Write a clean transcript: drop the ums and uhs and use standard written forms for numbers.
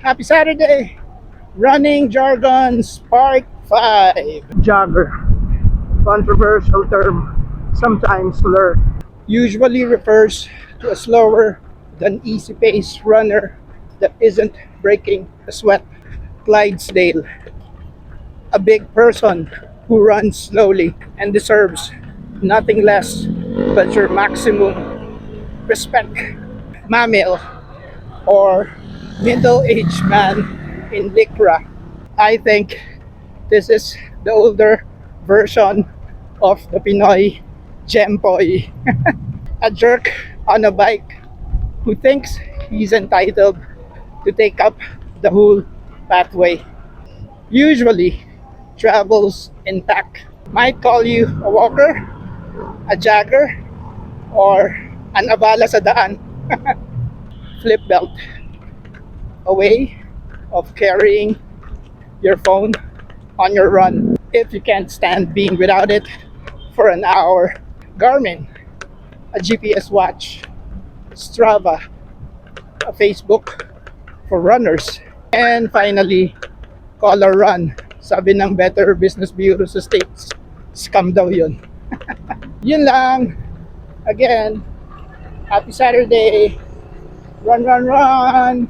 Happy Saturday! Running Jargons Part 5. Jogger. Controversial term, sometimes slur. Usually refers to a slower than easy pace runner that isn't breaking a sweat. Clydesdale. A big person who runs slowly and deserves nothing less but your maximum respect. Mammal or middle-aged man in Lycra. I think this is the older version of the Pinoy Gempoy. A jerk on a bike who thinks he's entitled to take up the whole pathway. Usually travels in pack. Might call you a walker, a jogger, or an abala sa daan. Flip belt. A way of carrying your phone on your run if you can't stand being without it for an hour. Garmin, a GPS watch. Strava, a Facebook for runners. And finally, Color Run. Sabi ng Better Business Bureau sa States, scam daw yun. Yun lang. Again, happy Saturday. Run, run, run!